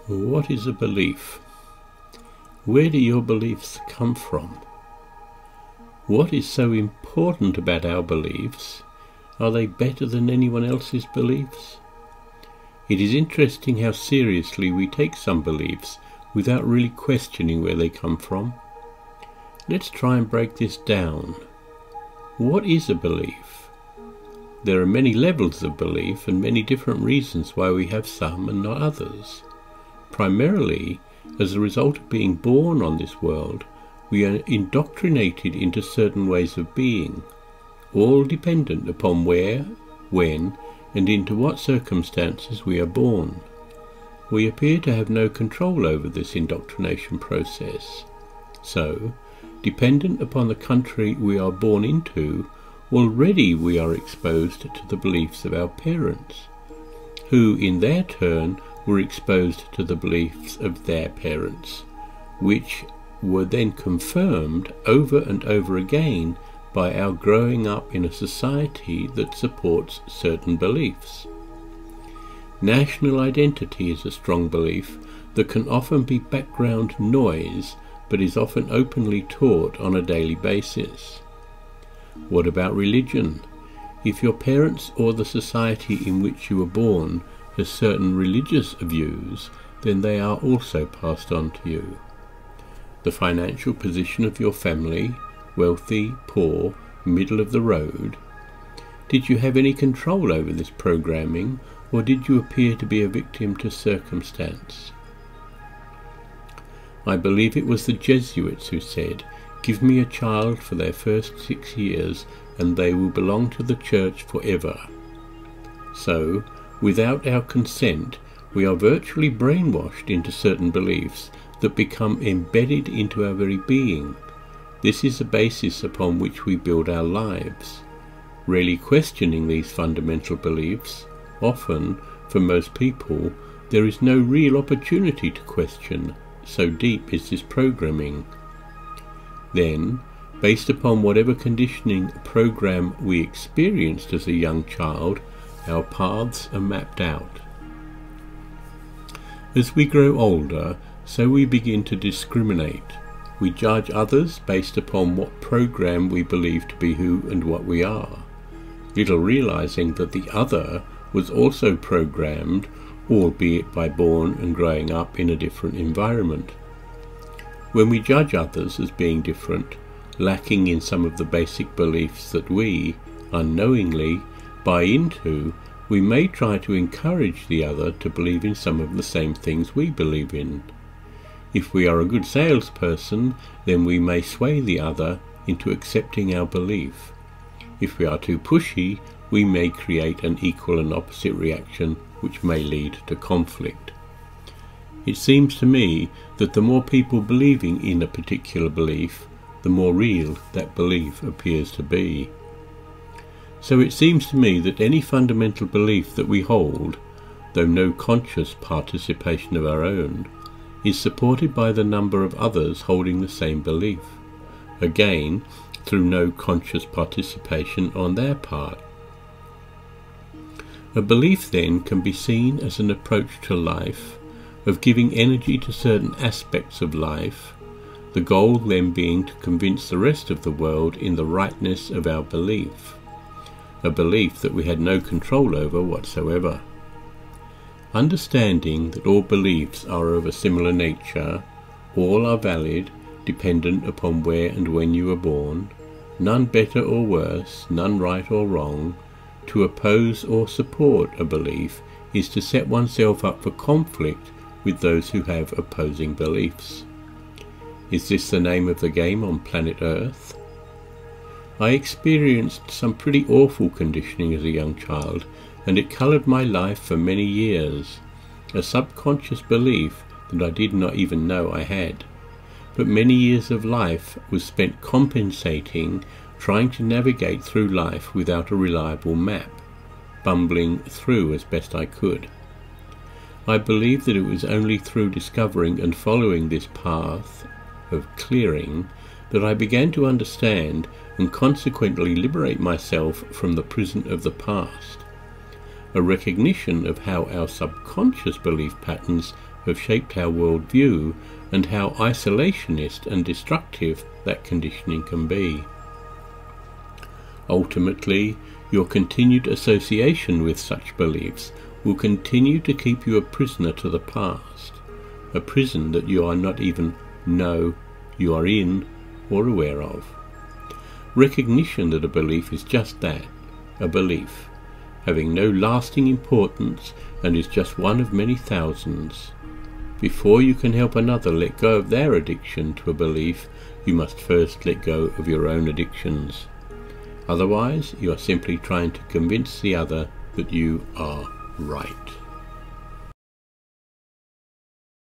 What is a belief? Where do your beliefs come from? What is so important about our beliefs? Are they better than anyone else's beliefs? It is interesting how seriously we take some beliefs without really questioning where they come from. Let's try and break this down. What is a belief? There are many levels of belief and many different reasons why we have some and not others. Primarily, as a result of being born on this world, we are indoctrinated into certain ways of being, all dependent upon where, when, and into what circumstances we are born. We appear to have no control over this indoctrination process. So, dependent upon the country we are born into, already we are exposed to the beliefs of our parents, who in their turn were exposed to the beliefs of their parents, which were then confirmed over and over again by our growing up in a society that supports certain beliefs. National identity is a strong belief that can often be background noise, but is often openly taught on a daily basis. What about religion? If your parents or the society in which you were born has certain religious views, then they are also passed on to you. The financial position of your family, wealthy, poor, middle of the road. Did you have any control over this programming, or did you appear to be a victim to circumstance? I believe it was the Jesuits who said, "Give me a child for their first 6 years, and they will belong to the church forever." So, without our consent, we are virtually brainwashed into certain beliefs that become embedded into our very being. This is the basis upon which we build our lives. Rarely questioning these fundamental beliefs, often, for most people, there is no real opportunity to question, so deep is this programming. Then, based upon whatever conditioning program we experienced as a young child, our paths are mapped out. As we grow older, so we begin to discriminate. We judge others based upon what program we believe to be who and what we are, little realizing that the other was also programmed, albeit by born and growing up in a different environment. When we judge others as being different, lacking in some of the basic beliefs that we, unknowingly, buy into, we may try to encourage the other to believe in some of the same things we believe in. If we are a good salesperson, then we may sway the other into accepting our belief. If we are too pushy, we may create an equal and opposite reaction, which may lead to conflict. It seems to me that the more people believing in a particular belief, the more real that belief appears to be. So it seems to me that any fundamental belief that we hold, though no conscious participation of our own, is supported by the number of others holding the same belief, again through no conscious participation on their part. A belief then can be seen as an approach to life, of giving energy to certain aspects of life, the goal then being to convince the rest of the world in the rightness of our belief, a belief that we had no control over whatsoever. Understanding that all beliefs are of a similar nature, all are valid, dependent upon where and when you were born, none better or worse, none right or wrong, to oppose or support a belief is to set oneself up for conflict with those who have opposing beliefs. Is this the name of the game on planet Earth? I experienced some pretty awful conditioning as a young child, and it coloured my life for many years, a subconscious belief that I did not even know I had. But many years of life was spent compensating, trying to navigate through life without a reliable map, bumbling through as best I could. I believe that it was only through discovering and following this path of clearing that I began to understand and consequently liberate myself from the prison of the past, a recognition of how our subconscious belief patterns have shaped our worldview and how isolationist and destructive that conditioning can be. Ultimately, your continued association with such beliefs will continue to keep you a prisoner to the past, a prison that you are not even know you are in or aware of. Recognition that a belief is just that, a belief, having no lasting importance and is just one of many thousands. Before you can help another let go of their addiction to a belief, you must first let go of your own addictions. Otherwise, you are simply trying to convince the other that you are right.